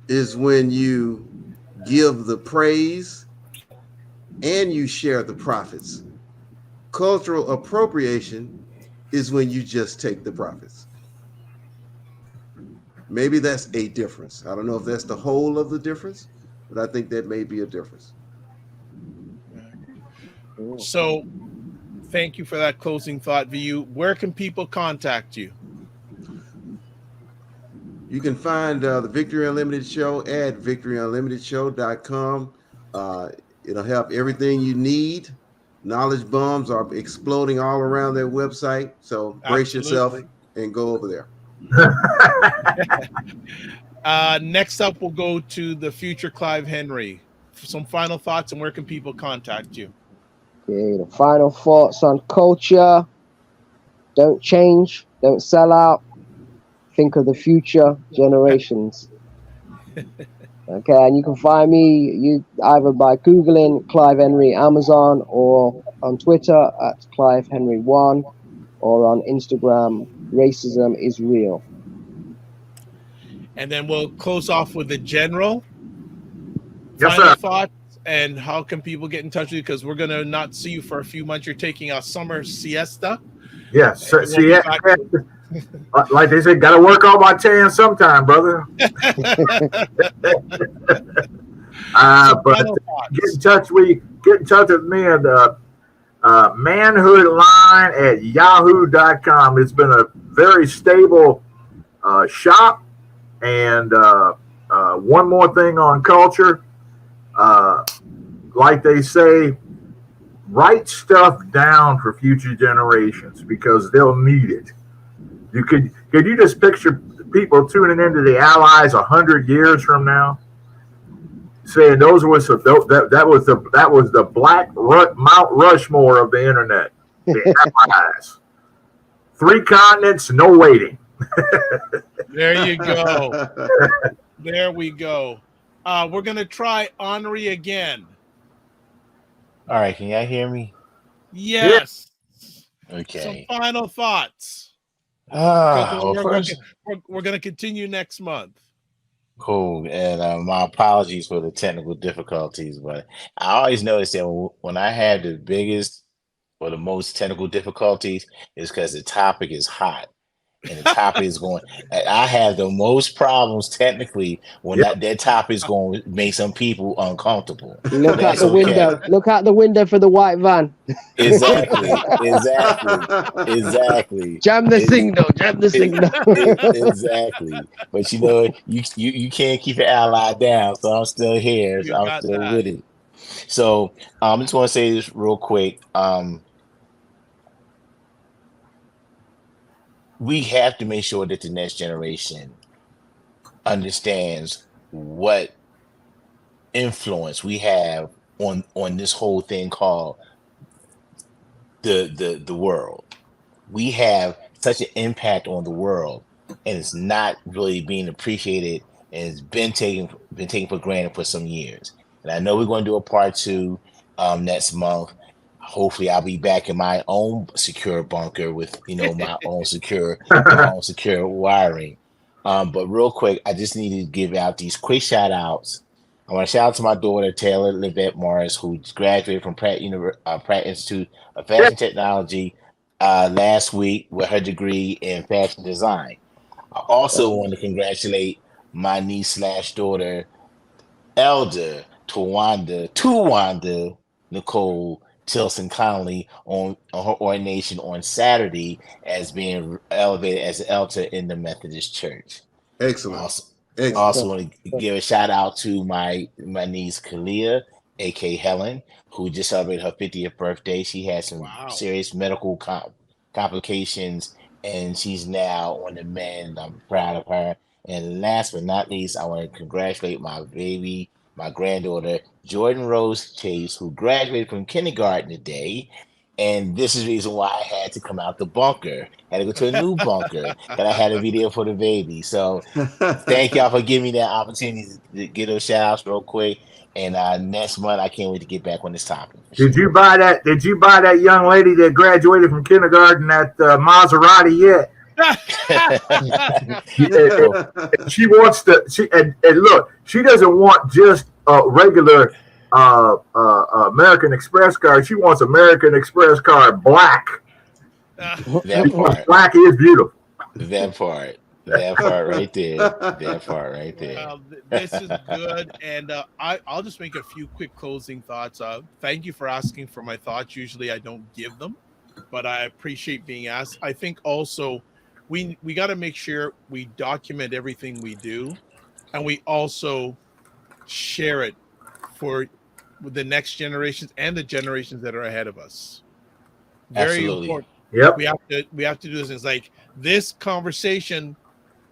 is when you give the praise and you share the profits. Cultural appropriation is when you just take the profits. Maybe that's a difference. I don't know if that's the whole of the difference, but I think that may be a difference.
So thank you for that closing thought, VU. Where can people contact you?
You can find the Victory Unlimited Show at victoryunlimitedshow.com. It'll have everything you need. Knowledge bombs are exploding all around their website. So brace yourself and go over there.
Next up, we'll go to the future Clive Henry. Some final thoughts and where can people contact you?
Okay, the final thoughts on culture. Don't change, don't sell out. Think of the future generations. Okay, and you can find me either by Googling Clive Henry Amazon or on Twitter at Clive Henry1 or on Instagram, Racism is Real.
And then we'll close off with the general.
Yes,
Final
sir.
thoughts and how can people get in touch with you? Because we're going to not see you for a few months. You're taking a summer siesta.
Yes.
We'll be back.
Like they said, got to work on my tan sometime, brother. But get in touch with me at the manhoodline@yahoo.com. It's been a very stable shop. And one more thing on culture, like they say, write stuff down for future generations because they'll need it. Could you just picture people tuning into the Allies 100 years from now, saying that was the Black Mount Rushmore of the internet, the Allies, 3 continents, no waiting.
There you go. There we go. We're going to try Henri again.
All right, can y'all hear me?
Yes.
Okay.
Some final thoughts.
Well,
We're going to continue next month.
Cool. And my apologies for the technical difficulties, but I always notice that when I have the biggest or the most technical difficulties is because the topic is hot. And the topic is going. I have the most problems technically when that topic is going to make some people uncomfortable.
Look out the window. Look out the window for the white van.
Exactly.
Jam the signal.
Exactly. But you can't keep your ally down, so I'm still here. So I'm still with it. So I'm just going to say this real quick. We have to make sure that the next generation understands what influence we have on this whole thing called the world. We have such an impact on the world, and it's not really being appreciated, and it's been taken for granted for some years. And I know we're going to do a part 2 next month. Hopefully I'll be back in my own secure bunker with my own secure wiring. But real quick, I just need to give out these quick shout outs. I want to shout out to my daughter Taylor Livette Morris, who graduated from Pratt Institute of Fashion Technology last week with her degree in fashion design. I also want to congratulate my niece/daughter Elder Tawanda Nicole Tilson Connolly on her ordination on Saturday as being elevated as an elder in the Methodist Church.
Excellent.
Also,
Excellent.
also want to give a shout out to my niece Kalia, aka Helen, who just celebrated her 50th birthday. She had some
Wow.
serious medical complications, and she's now on the mend. I'm proud of her. And last but not least, I want to congratulate my baby, my granddaughter, Jordan Rose Chase, who graduated from kindergarten today. And this is the reason why I had to come out the bunker. Had to go to a new bunker that I had a video for the baby. So thank y'all for giving me that opportunity to get those shout outs real quick. And next month, I can't wait to get back on this topic.
Did you buy that? Did you buy that young lady that graduated from kindergarten that Maserati yet? She wants to. And look, she doesn't want just a regular American Express card. She wants American Express card black.
That part.
Black is beautiful.
That part. That part right there. That part right there.
Well, this is good, and I'll just make a few quick closing thoughts. Thank you for asking for my thoughts. Usually I don't give them, but I appreciate being asked. I think also we got to make sure we document everything we do, and we also share it for the next generations and the generations that are ahead of us. Very
Absolutely.
important.
Yep.
We have to do this. It's like this conversation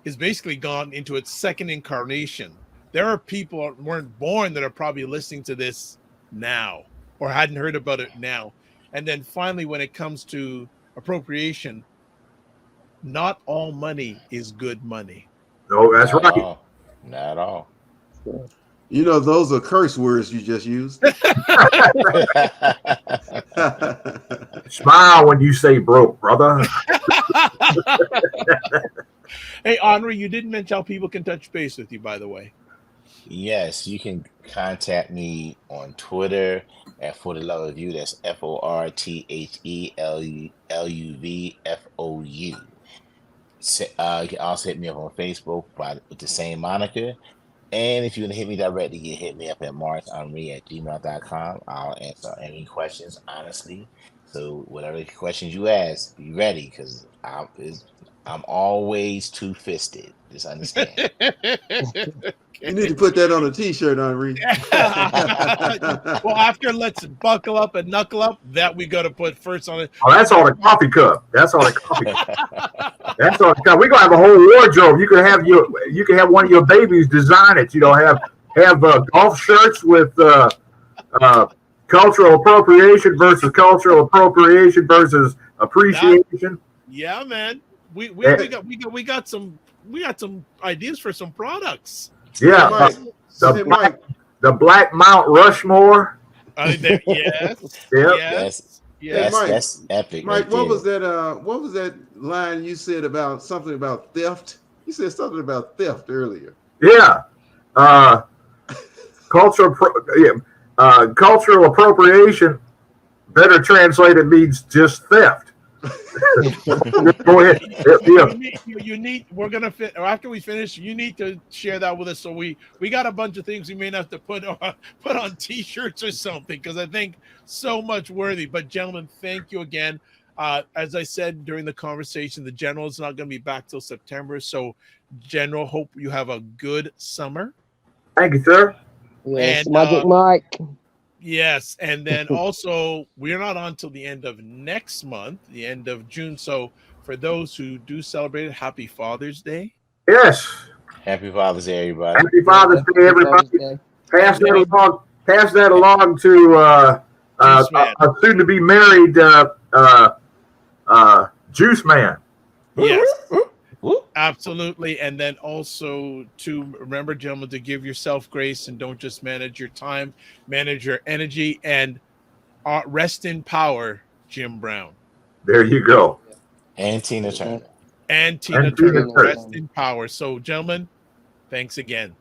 is basically gone into its second incarnation. There are people that weren't born that are probably listening to this now or hadn't heard about it now. And then finally, when it comes to appropriation, not all money is good money.
No, that's
Not
right.
at all. Not at all.
You know, those are curse words you just used.
Smile when you say broke, brother.
Hey, Henri, you didn't mention how people can touch base with you, by the way.
Yes, you can contact me on Twitter at For the Love of You. That's FORTHELUVFOU. You can also hit me up on Facebook with the same moniker. And if you want to hit me directly, you hit me up at markhenry@gmail.com. I'll answer any questions honestly. So whatever questions you ask, be ready because I'm always two-fisted. Just understand.
You need to put that on a t-shirt, Henri.
Well, after let's buckle up and knuckle up, that we got to put first on it.
Oh, that's on a coffee cup. That's on a coffee cup. That's on a cup. We're gonna have a whole wardrobe. You can have one of your babies design it. You know, have golf shirts with cultural appropriation versus appreciation.
Yeah, man. We got some ideas for some products.
Yeah,
Mike.
the Black Mount Rushmore.
Yes.
Yeah.
Yes.
Mike.
That's epic.
Mike,
right
what
there.
was that line you said about something about theft? You said something about theft earlier.
Yeah. Cultural appropriation, better translated, means just theft. Go ahead.
You need. We're gonna fit after we finish. You need to share that with us. So we got a bunch of things we may have to put on t-shirts or something because I think so much worthy. But gentlemen, thank you again. As I said during the conversation, the general is not going to be back till September. So, General, hope you have a good summer.
Thank you, sir.
Yes,
And,
Magic Mike.
Yes, and then also we're not on till the end of next month, the end of June. So for those who do celebrate it, happy Father's Day.
Yes.
Happy Father's Day, everybody.
Happy Father's Day, everybody. Pass that along to a soon to be married Juice Man.
Yes. Absolutely. And then also to remember, gentlemen, to give yourself grace and don't just manage your time, manage your energy, and rest in power, Jim Brown.
There you go.
And Tina Turner.
And Tina Turner, rest in power. So, gentlemen, thanks again.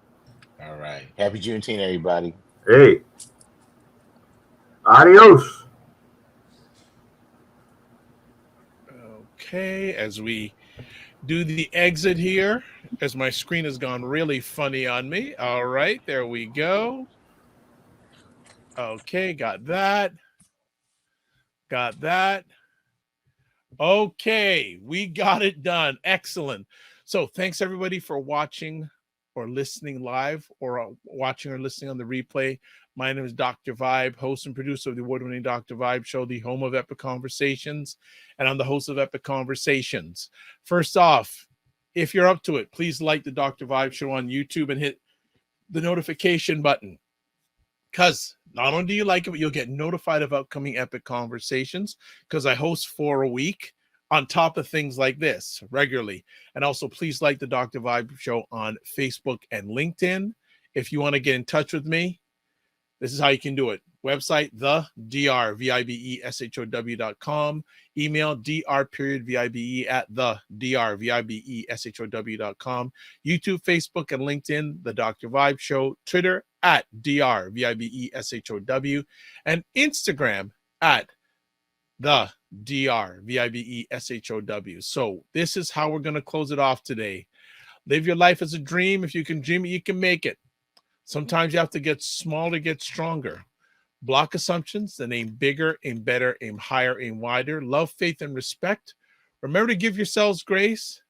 All right. Happy Juneteenth, everybody.
Hey. Adios.
Okay, as we do the exit here, as my screen has gone really funny on me. All right, there we go. Okay, got that. Got that. Okay, we got it done. Excellent. So thanks everybody for watching or listening live or watching or listening on the replay. My name is Dr. Vibe, host and producer of the award-winning Dr. Vibe show, the home of Epic Conversations, and I'm the host of Epic Conversations. First off, if you're up to it, please like the Dr. Vibe show on YouTube and hit the notification button. Because not only do you like it, but you'll get notified of upcoming Epic Conversations because I host 4 a week on top of things like this regularly. And also, please like the Dr. Vibe show on Facebook and LinkedIn. If you want to get in touch with me, this is how you can do it. Website, thedrvibeshow.com. Email dr.vibe at thedrvibeshow.com. YouTube, Facebook, and LinkedIn, The Dr. Vibe Show. Twitter, at drvibeshow. And Instagram, at the drvibeshow. So this is how we're going to close it off today. Live your life as a dream. If you can dream it, you can make it. Sometimes you have to get smaller to get stronger. Block assumptions, then aim bigger, aim better, aim higher, aim wider. Love, faith, and respect. Remember to give yourselves grace.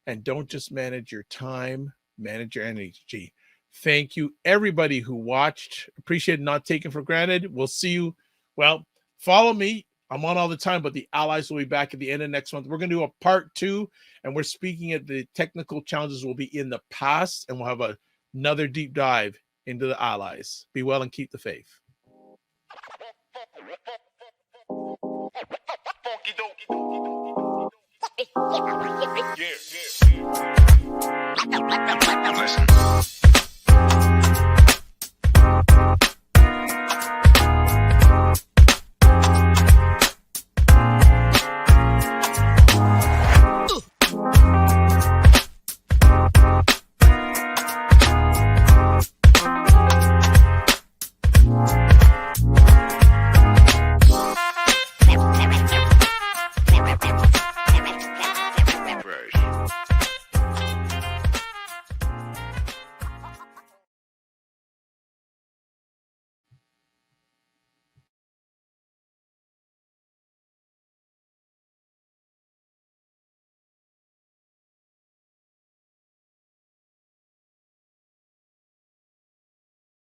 And don't just manage your time, manage your energy. Thank you, everybody who watched. Appreciate it, not taken for granted. We'll see you. Well, follow me. I'm on all the time, but the allies will be back at the end of next month. We're going to do a part 2, and we're speaking at the technical challenges will be in the past, and we'll have another deep dive into the allies. Be well and keep the faith.
Listen.